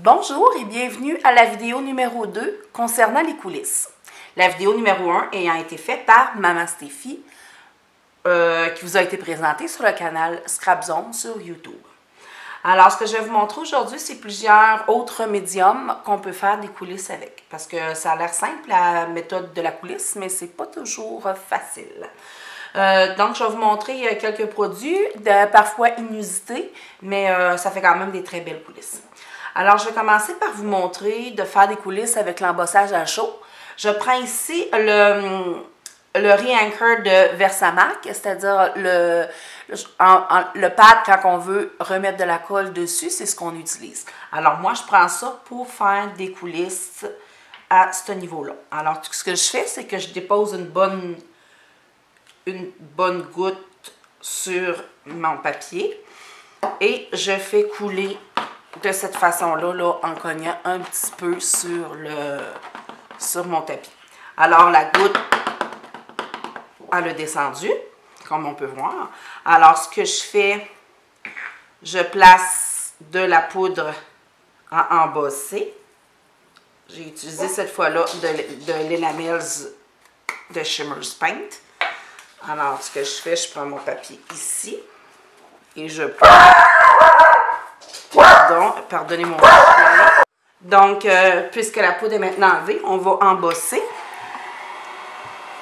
Bonjour et bienvenue à la vidéo numéro 2 concernant les coulisses. La vidéo numéro 1 ayant été faite par Maman Stéphie, qui vous a été présentée sur le canal Scrap Zone sur YouTube. Alors, ce que je vais vous montrer aujourd'hui, c'est plusieurs autres médiums qu'on peut faire des coulisses avec. Parce que ça a l'air simple, la méthode de la coulisse, mais c'est pas toujours facile. Donc, je vais vous montrer quelques produits, parfois inusités, mais ça fait quand même des très belles coulisses. Alors, je vais commencer par vous montrer de faire des coulisses avec l'embossage à chaud. Je prends ici le Re-Anchor de Versamark, c'est-à-dire le pad quand on veut remettre de la colle dessus, c'est ce qu'on utilise. Alors, moi, je prends ça pour faire des coulisses à ce niveau-là. Alors, ce que je fais, c'est que je dépose une bonne goutte sur mon papier et je fais couler de cette façon-là, en cognant un petit peu sur mon tapis. Alors, la goutte, elle a descendu, comme on peut voir. Alors, ce que je fais, je place de la poudre à embosser. J'ai utilisé cette fois-là de l'Enamels de Shimmer's Paint. Alors, ce que je fais, je prends mon papier ici et je pardonnez mon papier. Donc, puisque la poudre est maintenant enlevée, on va embosser.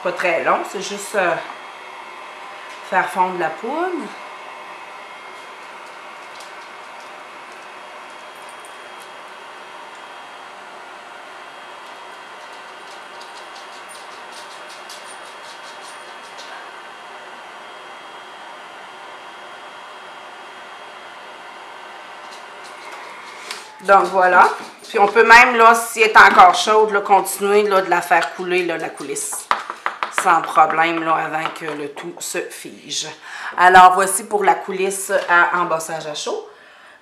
Pas très long, c'est juste faire fondre la poudre. Donc voilà. Puis on peut même, là, si elle est encore chaude, là, continuer là, de la faire couler, là, la coulisse. Sans problème, là, avant que le tout se fige. Alors, voici pour la coulisse à embossage à chaud.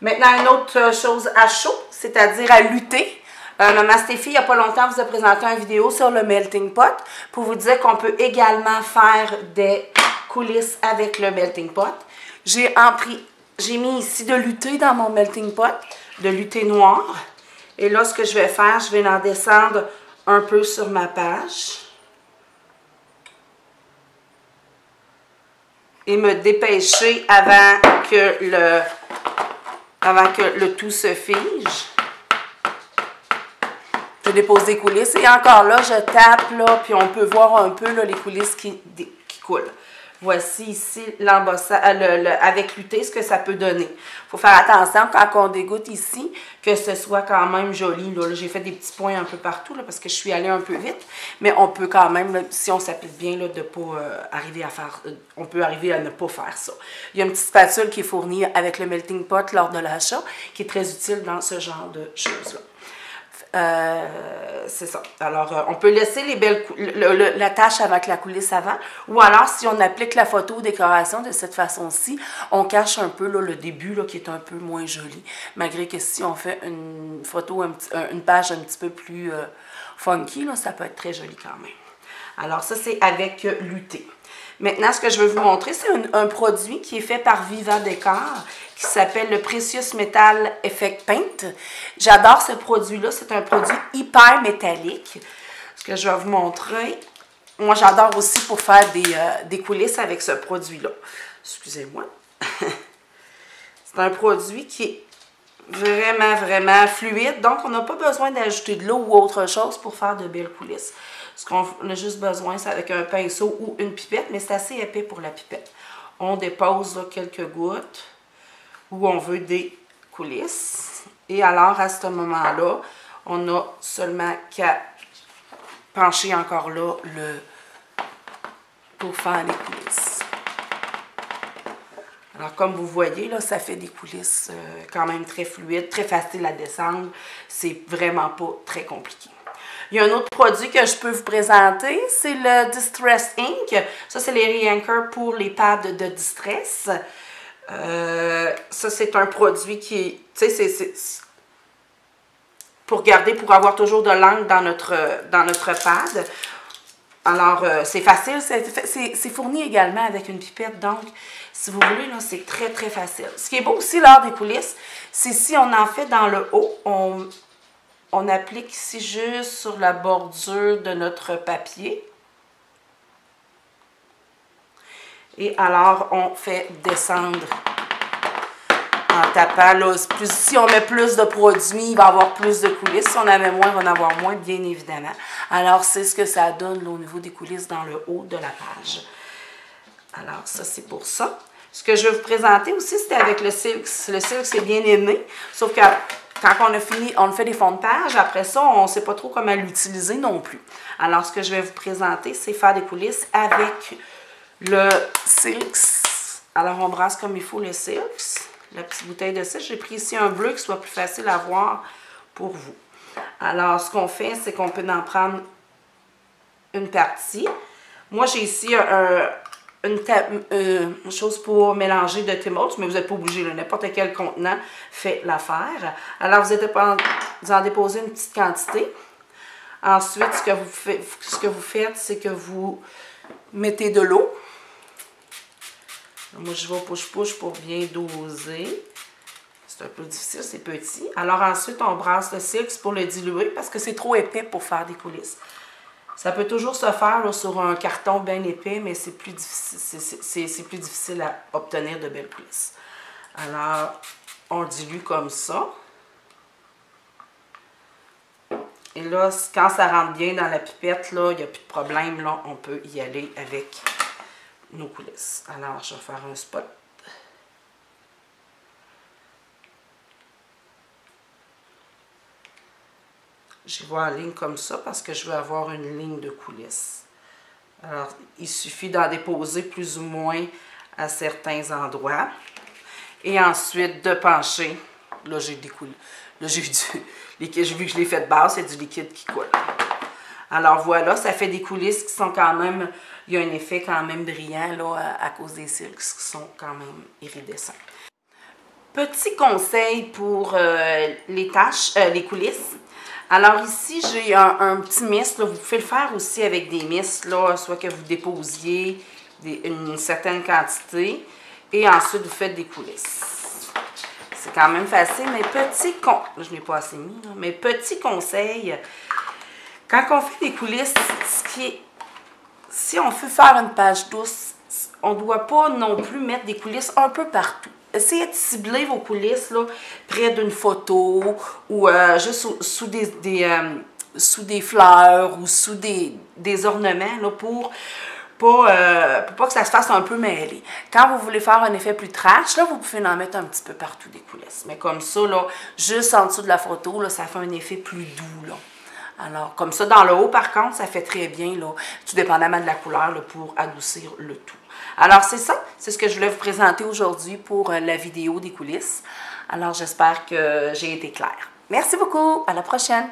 Maintenant, une autre chose à chaud, c'est-à-dire à lutter. Maman Stéphie, il n'y a pas longtemps, vous a présenté une vidéo sur le melting pot pour vous dire qu'on peut également faire des coulisses avec le melting pot. J'ai mis ici de lutter dans mon melting pot, de lutter noir. Et là, ce que je vais faire, je vais en descendre un peu sur ma page. Et me dépêcher avant que le tout se fige. Je dépose des coulisses et encore là, je tape, là, puis on peut voir un peu là, les coulisses qui coulent. Voici ici l'embossage avec lutter, ce que ça peut donner. Il faut faire attention quand on dégoûte ici, que ce soit quand même joli. Là, j'ai fait des petits points un peu partout là, parce que je suis allée un peu vite. Mais on peut quand même, là, si on s'applique bien, là, de pas arriver à faire... on peut arriver à ne pas faire ça. Il y a une petite spatule qui est fournie avec le melting pot lors de l'achat, qui est très utile dans ce genre de choses-là. C'est ça. Alors, on peut laisser les belles la tâche avec la coulisse avant. Ou alors, si on applique la photo décoration de cette façon-ci, on cache un peu là, le début là, qui est un peu moins joli. Malgré que si on fait une photo, une page un petit peu plus funky, là, ça peut être très joli quand même. Alors, ça, c'est avec lutter. Maintenant, ce que je veux vous montrer, c'est un produit qui est fait par Viva Décor, qui s'appelle le Precious Metal Effect Paint. J'adore ce produit-là. C'est un produit hyper métallique. Ce que je vais vous montrer, moi, j'adore aussi pour faire des coulisses avec ce produit-là. Excusez-moi. C'est un produit qui est vraiment, vraiment fluide. Donc, on n'a pas besoin d'ajouter de l'eau ou autre chose pour faire de belles coulisses. Ce qu'on a juste besoin, c'est avec un pinceau ou une pipette, mais c'est assez épais pour la pipette. On dépose là, quelques gouttes où on veut des coulisses. Et alors, à ce moment-là, on n'a seulement qu'à pencher encore là pour faire les coulisses. Alors, comme vous voyez, là, ça fait des coulisses quand même très fluides, très faciles à descendre. C'est vraiment pas très compliqué. Il y a un autre produit que je peux vous présenter, c'est le Distress Ink. Ça, c'est les Re-Anchor pour les pads de distress. Ça, c'est un produit qui, tu sais, c'est pour garder, pour avoir toujours de l'encre dans notre pad. Alors, c'est facile, c'est fourni également avec une pipette, donc, si vous voulez, là, c'est très, très facile. Ce qui est beau aussi lors des coulisses, c'est si on en fait dans le haut, on applique ici juste sur la bordure de notre papier. Et alors, on fait descendre en tapant. Là, si on met plus de produits, il va y avoir plus de coulisses. Si on en met moins, il va en avoir moins, bien évidemment. Alors, c'est ce que ça donne là, au niveau des coulisses dans le haut de la page. Alors, ça, c'est pour ça. Ce que je vais vous présenter aussi, c'était avec le silk. Le silk, c'est bien aimé. Sauf que quand on a fini, on fait des fonds de page. Après ça, on ne sait pas trop comment l'utiliser non plus. Alors, ce que je vais vous présenter, c'est faire des coulisses avec le silk. Alors, on brasse comme il faut le silk. La petite bouteille de silk. J'ai pris ici un bleu qui soit plus facile à voir pour vous. Alors, ce qu'on fait, c'est qu'on peut en prendre une partie. Moi, j'ai ici une chose pour mélanger de Timoth, mais vous n'êtes pas obligé. N'importe quel contenant fait l'affaire. Alors, vous en déposez une petite quantité. Ensuite, ce que vous faites, c'est que vous mettez de l'eau. Moi, je vais push-push pour bien doser. C'est un peu difficile, c'est petit. Alors ensuite, on brasse le silk pour le diluer parce que c'est trop épais pour faire des coulisses. Ça peut toujours se faire là, sur un carton bien épais, mais c'est plus difficile à obtenir de belles coulisses. Alors, on le dilue comme ça. Et là, quand ça rentre bien dans la pipette, là, il n'y a plus de problème. Là, on peut y aller avec nos coulisses. Alors, je vais faire un spot. J'y vais en ligne comme ça parce que je veux avoir une ligne de coulisses. Alors, il suffit d'en déposer plus ou moins à certains endroits. Et ensuite, de pencher. Là, j'ai des coulisses. Là, j'ai du liquide. Vu que je l'ai fait de base, c'est du liquide qui coule. Alors, voilà, ça fait des coulisses qui sont quand même... Il y a un effet quand même brillant là, à cause des silks qui sont quand même iridescents. Petit conseil pour les tâches, les coulisses. Alors ici, j'ai un petit mist. Là. Vous pouvez le faire aussi avec des mistes, là, soit que vous déposiez une certaine quantité et ensuite vous faites des coulisses. C'est quand même facile, mais je n'ai pas assez mis, là, mais petit conseil, quand on fait des coulisses, si on veut faire une page douce, on ne doit pas non plus mettre des coulisses un peu partout. Essayez de cibler vos coulisses là, près d'une photo ou juste sous des fleurs ou sous des ornements là, pour pas que ça se fasse un peu mêlé. Quand vous voulez faire un effet plus trash, là, vous pouvez en mettre un petit peu partout des coulisses. Mais comme ça, là, juste en dessous de la photo, là, ça fait un effet plus doux. Là. Alors, comme ça, dans le haut, par contre, ça fait très bien, là, tout dépendamment de la couleur, là, pour adoucir le tout. Alors, c'est ça. C'est ce que je voulais vous présenter aujourd'hui pour la vidéo des coulisses. Alors, j'espère que j'ai été claire. Merci beaucoup. À la prochaine.